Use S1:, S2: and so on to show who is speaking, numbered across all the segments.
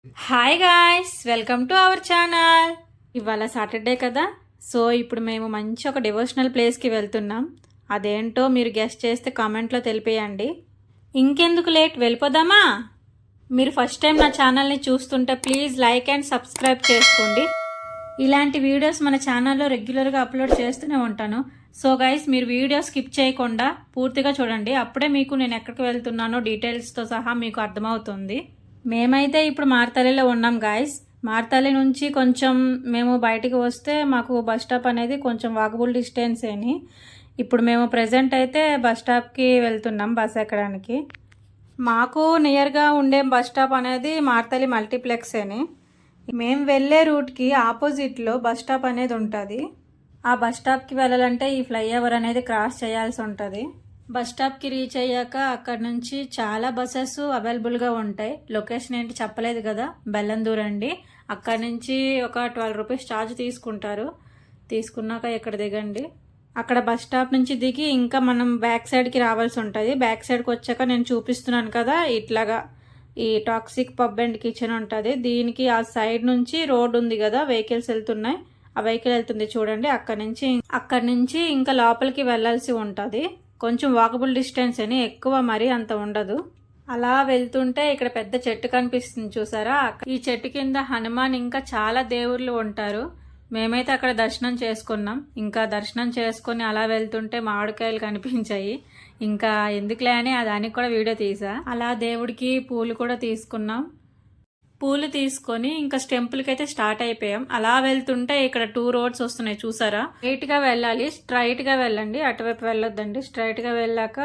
S1: Hi guys, welcome to our channel. ఇవాళ Saturday కదా, so ఇప్పుడు మేము మంచి ఒక డివోషనల్ ప్లేస్కి వెళ్తున్నాం. అదేంటో మీరు గెస్ట్ చేస్తే కామెంట్లో తెలిపేయండి. ఇంకెందుకు లేట్, వెళ్ళిపోదామా? మీరు ఫస్ట్ టైం నా ఛానల్ని చూస్తుంటే ప్లీజ్ లైక్ అండ్ సబ్స్క్రైబ్ చేసుకోండి. ఇలాంటి వీడియోస్ మన ఛానల్లో రెగ్యులర్గా అప్లోడ్ చేస్తూనే ఉంటాను. సో గైస్, మీరు వీడియో స్కిప్ చేయకుండా పూర్తిగా చూడండి. అప్పుడే మీకు నేను ఎక్కడికి వెళ్తున్నానో డీటెయిల్స్తో సహా మీకు అర్థమవుతుంది. మేమైతే ఇప్పుడు మార్తల్లిలో ఉన్నాం గాయస్. మార్తల్లి నుంచి కొంచెం మేము బయటికి వస్తే మాకు బస్ స్టాప్ అనేది కొంచెం వాకబుల్ డిస్టెన్స్ అని. ఇప్పుడు మేము ప్రెజెంట్ అయితే బస్ స్టాప్కి వెళ్తున్నాం బస్ ఎక్కడానికి. మాకు నియర్గా ఉండే బస్ స్టాప్ అనేది మార్తల్లి మల్టీప్లెక్స్ అని. మేము వెళ్ళే రూట్కి ఆపోజిట్లో బస్ స్టాప్ అనేది ఉంటుంది. ఆ బస్ స్టాప్కి వెళ్ళాలంటే ఈ ఫ్లైఓవర్ అనేది క్రాస్ చేయాల్సి ఉంటుంది. బస్ స్టాప్కి రీచ్ అయ్యాక అక్కడ నుంచి చాలా బస్సెస్ అవైలబుల్గా ఉంటాయి. లొకేషన్ ఏంటి చెప్పలేదు కదా, బెల్లందూర్ అండి. అక్కడ నుంచి ఒక 12 రూపీస్ ఛార్జ్ తీసుకుంటారు. తీసుకున్నాక ఇక్కడ దిగండి. అక్కడ బస్ స్టాప్ నుంచి దిగి ఇంకా మనం బ్యాక్ సైడ్కి రావాల్సి ఉంటుంది. బ్యాక్ సైడ్కి వచ్చాక నేను చూపిస్తున్నాను కదా, ఇట్లాగా ఈ టాక్సిక్ పబ్ అండ్ కిచెన్ ఉంటుంది. దీనికి ఆ సైడ్ నుంచి రోడ్ ఉంది కదా, వెహికల్స్ వెళ్తున్నాయి. ఆ వెహికల్ వెళ్తుంది చూడండి. అక్కడ నుంచి ఇంకా లోపలికి వెళ్ళాల్సి ఉంటుంది. కొంచెం వాకబుల్ డిస్టెన్స్ అని, ఎక్కువ మరీ అంత ఉండదు. అలా వెళ్తుంటే ఇక్కడ పెద్ద చెట్టు కనిపిస్తుంది చూసారా. ఈ చెట్టు కింద హనుమాన్ ఇంకా చాలా దేవుళ్ళు ఉంటారు. మేమైతే అక్కడ దర్శనం చేసుకున్నాం. ఇంకా దర్శనం చేసుకుని అలా వెళ్తుంటే మామిడికాయలు కనిపించాయి. ఇంకా ఎందుకులే అని దానికి కూడా వీడియో తీసా. అలా దేవుడికి పూలు కూడా తీసుకున్నాం. పూలు తీసుకొని ఇంకా టెంపుల్కి అయితే స్టార్ట్ అయిపోయాం. అలా వెళ్తుంటే ఇక్కడ 2 రోడ్స్ వస్తున్నాయి చూసారా. స్ట్రైట్ గా వెళ్ళాలి, స్ట్రైట్ గా వెళ్ళండి, అటువైపు వెళ్ళొద్దండి. స్ట్రైట్ గా వెళ్ళాక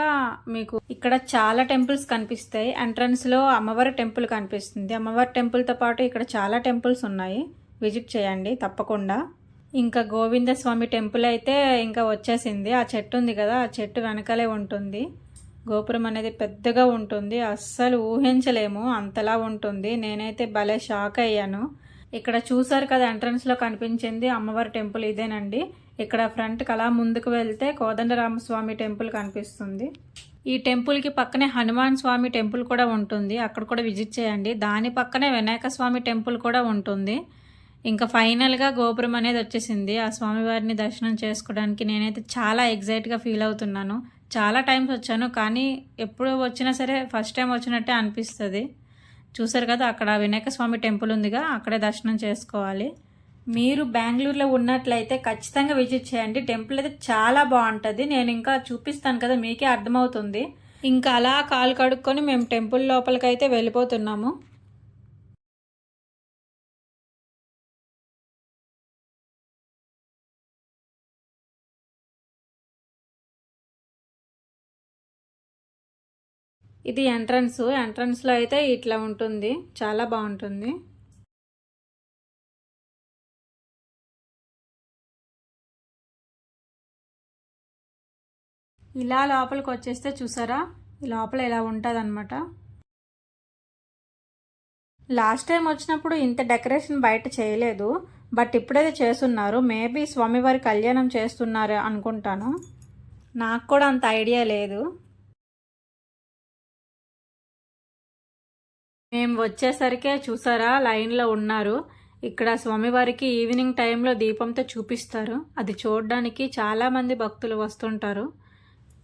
S1: మీకు ఇక్కడ చాలా టెంపుల్స్ కనిపిస్తాయి. ఎంట్రన్స్ లో అమ్మవారి టెంపుల్ కనిపిస్తుంది. అమ్మవారి టెంపుల్ తో పాటు ఇక్కడ చాలా టెంపుల్స్ ఉన్నాయి, విజిట్ చేయండి తప్పకుండా. ఇంకా గోవింద స్వామి టెంపుల్ అయితే ఇంకా వచ్చేసింది. ఆ చెట్టు ఉంది కదా, ఆ చెట్టు వెనకాలే ఉంటుంది. గోపురం అనేది పెద్దగా ఉంటుంది, అస్సలు ఊహించలేము అంతలా ఉంటుంది. నేనైతే భలే షాక్ అయ్యాను. ఇక్కడ చూసారు కదా, ఎంట్రన్స్లో కనిపించింది అమ్మవారి టెంపుల్ ఇదేనండి. ఇక్కడ ఫ్రంట్కి అలా ముందుకు వెళ్తే కోదండరామస్వామి టెంపుల్ కనిపిస్తుంది. ఈ టెంపుల్కి పక్కనే హనుమాన్ స్వామి టెంపుల్ కూడా ఉంటుంది, అక్కడ కూడా విజిట్ చేయండి. దాని పక్కనే వినాయక స్వామి టెంపుల్ కూడా ఉంటుంది. ఇంకా ఫైనల్గా గోపురం అనేది వచ్చేసింది. ఆ స్వామివారిని దర్శనం చేసుకోవడానికి నేనైతే చాలా ఎగ్జైట్గా ఫీల్ అవుతున్నాను. చాలా టైమ్స్ వచ్చాను, కానీ ఎప్పుడు వచ్చినా సరే ఫస్ట్ టైం వచ్చినట్టే అనిపిస్తుంది. చూసారు కదా, అక్కడ వినాయక స్వామి టెంపుల్ ఉందిగా, అక్కడే దర్శనం చేసుకోవాలి. మీరు బెంగళూరులో ఉన్నట్లయితే ఖచ్చితంగా విజిట్ చేయండి. టెంపుల్ అయితే చాలా బాగుంటుంది. నేను ఇంకా చూపిస్తాను కదా, మీకే అర్థమవుతుంది. ఇంకా అలా కాలు కడుక్కొని మేము టెంపుల్ లోపలికైతే వెళ్ళిపోతున్నాము. ఇది ఎంట్రన్స్లో అయితే ఇట్లా ఉంటుంది, చాలా బాగుంటుంది. ఇలా లోపలికి వచ్చేస్తే చూసారా, ఈ లోపల ఇలా ఉంటుంది అనమాట. లాస్ట్ టైం వచ్చినప్పుడు ఇంత డెకరేషన్ బయట చేయలేదు, బట్ ఇప్పుడైతే చేస్తున్నారు. మేబీ స్వామివారి కళ్యాణం చేస్తున్నారు అనుకుంటాను, నాకు కూడా అంత ఐడియా లేదు. మేము వచ్చేసరికే చూసారా, లైన్లో ఉన్నారు. ఇక్కడ స్వామివారికి ఈవినింగ్ టైంలో దీపంతో చూపిస్తారు. అది చూడడానికి చాలామంది భక్తులు వస్తుంటారు.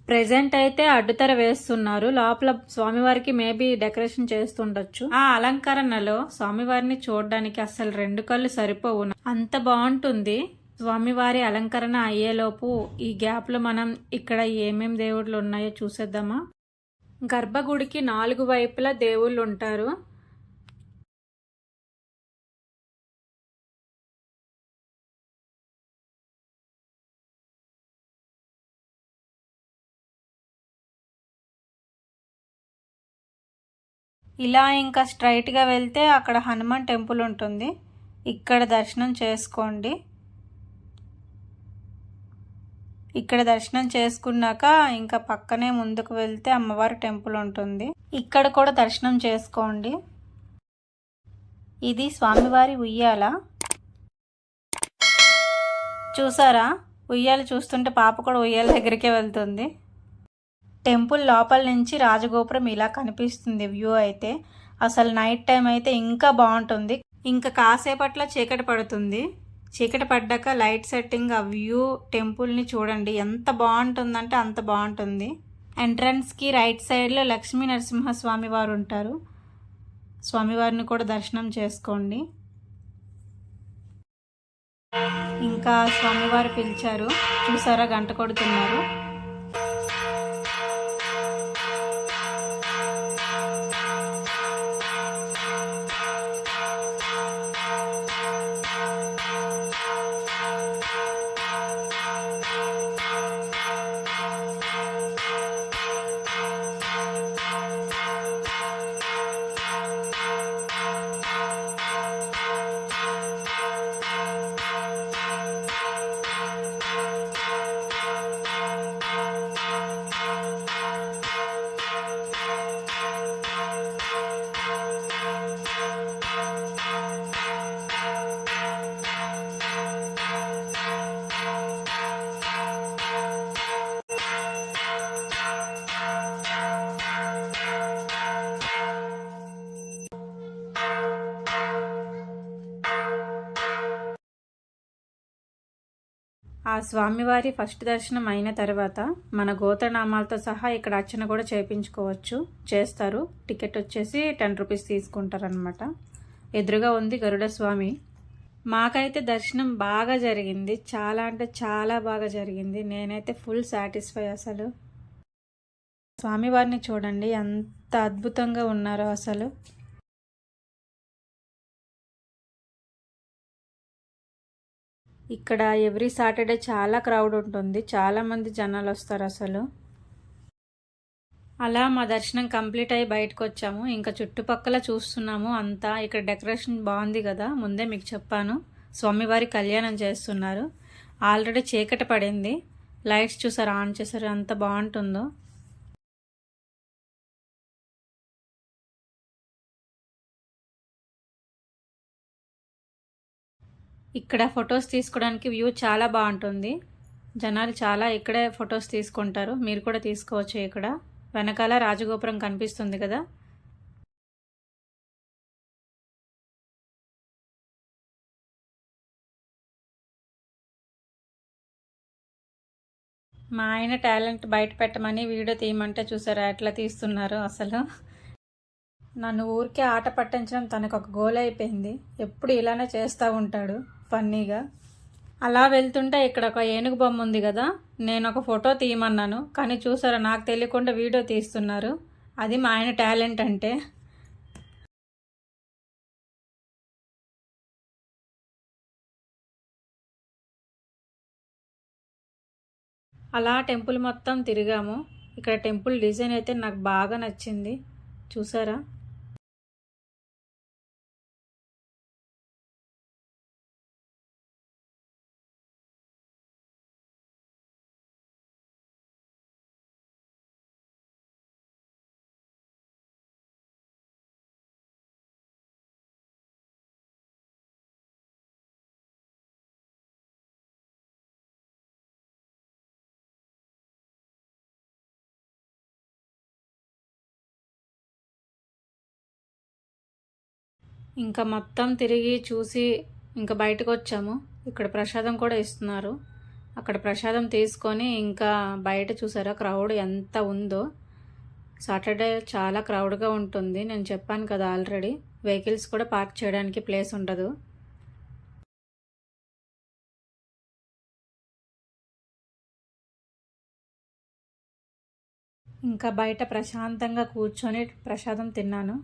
S1: ప్రెజెంట్ అయితే అడ్డుతెర వేస్తున్నారు. లోపల స్వామివారికి మేబీ డెకరేషన్ చేస్తుండొచ్చు. ఆ అలంకరణలో స్వామివారిని చూడడానికి అసలు 2 కళ్ళు సరిపోవు, అంత బాగుంటుంది. స్వామివారి అలంకరణ అయ్యేలోపు ఈ గ్యాప్లో మనం ఇక్కడ ఏమేం దేవుళ్ళు ఉన్నాయో చూసేద్దామా. గర్భగుడికి 4 వైపులా దేవుళ్ళు ఉంటారు. ఇలా ఇంకా స్ట్రైట్గా వెళ్తే అక్కడ హనుమాన్ టెంపుల్ ఉంటుంది, ఇక్కడ దర్శనం చేసుకోండి. ఇక్కడ దర్శనం చేసుకున్నాక ఇంకా పక్కనే ముందుకు వెళ్తే అమ్మవారి టెంపుల్ ఉంటుంది, ఇక్కడ కూడా దర్శనం చేసుకోండి. ఇది స్వామివారి ఉయ్యాల. చూసారా, ఉయ్యాల చూస్తుంటే పాప కూడా ఉయ్యాల దగ్గరికే వెళ్తుంది. టెంపుల్ లోపల నుంచి రాజగోపురం ఇలా కనిపిస్తుంది వ్యూ అయితే. అసలు నైట్ టైం అయితే ఇంకా బాగుంటుంది. ఇంకా కాసేపట్లో చీకటి పడుతుంది. చీకటి పడ్డాక లైట్ సెట్టింగ్, ఆ వ్యూ, టెంపుల్ని చూడండి ఎంత బాగుంటుందంటే అంత బాగుంటుంది. ఎంట్రన్స్కి రైట్ సైడ్లో లక్ష్మీ నరసింహస్వామి వారు ఉంటారు. స్వామివారిని కూడా దర్శనం చేసుకోండి. ఇంకా స్వామివారు పిలిచారు, చూసారా గంట కొడుతున్నారు. ఆ స్వామివారి ఫస్ట్ దర్శనం అయిన తర్వాత మన గోత్రనామాలతో సహా ఇక్కడ అర్చన కూడా చేస్తారు. టికెట్ వచ్చేసి 10 రూపీస్ తీసుకుంటారనమాట. ఎదురుగా ఉంది గరుడ స్వామి. మాకైతే దర్శనం బాగా జరిగింది, చాలా అంటే చాలా బాగా జరిగింది. నేనైతే ఫుల్ సాటిస్ఫై. అసలు స్వామివారిని చూడండి ఎంత అద్భుతంగా ఉన్నారో అసలు. ఇక్కడ ఎవ్రీ సాటర్డే చాలా క్రౌడ్ ఉంటుంది, చాలామంది జనాలు వస్తారు అసలు. అలా మా దర్శనం కంప్లీట్ అయ్యి బయటకు వచ్చాము. ఇంకా చుట్టుపక్కల చూస్తున్నాము అంతా. ఇక్కడ డెకరేషన్ బాగుంది కదా, ముందే మీకు చెప్పాను. స్వామివారి కళ్యాణం చేస్తున్నారు. ఆల్రెడీ చీకటి పడింది. లైట్స్ చూసారు, ఆన్ చేశారు, అంత బాగుంటుందో. ఇక్కడ ఫొటోస్ తీసుకోవడానికి వ్యూ చాలా బాగుంటుంది. జనాలు చాలా ఇక్కడే ఫొటోస్ తీసుకుంటారు. మీరు కూడా తీసుకోవచ్చు. ఇక్కడ వెనకాల రాజగోపురం కనిపిస్తుంది కదా. మా ఆయన టాలెంట్ బయట పెట్టమని వీడియో తీయమంటే చూసారా ఎట్లా తీస్తున్నారు అసలు. నన్ను ఊరికే ఆట పట్టించడం తనకు ఒక గోల్ అయిపోయింది. ఎప్పుడు ఇలానే చేస్తూ ఉంటాడు ఫన్నీగా. అలా వెళ్తుంటే ఇక్కడ ఒక ఏనుగు బొమ్మ ఉంది కదా, నేను ఒక ఫోటో తీయమన్నాను, కానీ చూసారా నాకు తెలియకుండా వీడియో తీస్తున్నారు. అది మా ఆయన టాలెంట్ అంటే. అలా టెంపుల్ మొత్తం తిరిగాము. ఇక్కడ టెంపుల్ డిజైన్ అయితే నాకు బాగా నచ్చింది, చూసారా. ఇంకా మొత్తం తిరిగి చూసి ఇంకా బయటకు వచ్చాము. ఇక్కడ ప్రసాదం కూడా ఇస్తున్నారు. అక్కడ ప్రసాదం తీసుకొని ఇంకా బయట చూసారా క్రౌడ్ ఎంత ఉందో. సాటర్డే చాలా క్రౌడ్గా ఉంటుంది. నేను చెప్పాను కదా ఆల్రెడీ, వెహికల్స్ కూడా పార్క్ చేయడానికి ప్లేస్ ఉండదు. ఇంకా బయట ప్రశాంతంగా కూర్చొని ప్రసాదం తిన్నాను.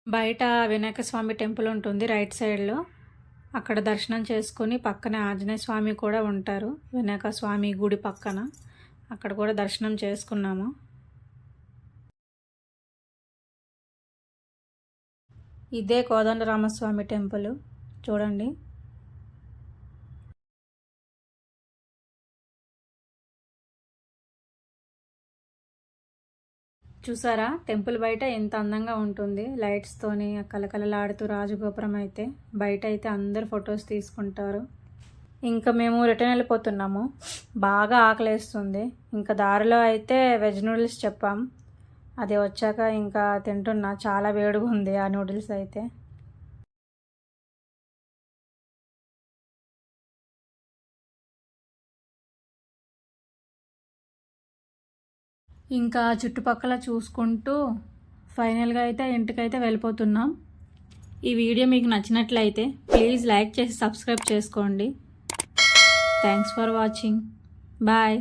S1: బయట వినాయక స్వామి టెంపుల్ ఉంటుంది రైట్ సైడ్లో. అక్కడ దర్శనం చేసుకొని పక్కనే ఆంజనేయ స్వామి కూడా ఉంటారు, వినాయక స్వామి గుడి పక్కన. అక్కడ కూడా దర్శనం చేసుకున్నాము. ఇదే కోదండరామస్వామి టెంపుల్ చూడండి. చూసారా టెంపుల్ బయట ఎంత అందంగా ఉంటుంది, లైట్స్తోని కలకలలాడుతూ రాజగోపురం అయితే. బయట అయితే అందరు ఫొటోస్ తీసుకుంటారు. ఇంకా మేము రిటర్న్ వెళ్ళిపోతున్నాము. బాగా ఆకలేస్తుంది. ఇంకా దారిలో అయితే వెజ్ నూడిల్స్ చెప్పాం. అది వచ్చాక ఇంకా తింటున్నా. చాలా వేడిగా ఉంది ఆ నూడిల్స్ అయితే. ఇంకా చుట్టుపక్కల చూసుకుంటూ ఫైనల్గా అయితే ఇంటికైతే వెళ్ళిపోతున్నాం. ఈ వీడియో మీకు నచ్చినట్లయితే ప్లీజ్ లైక్ చేసి సబ్స్క్రైబ్ చేసుకోండి. Thanks for watching. బాయ్.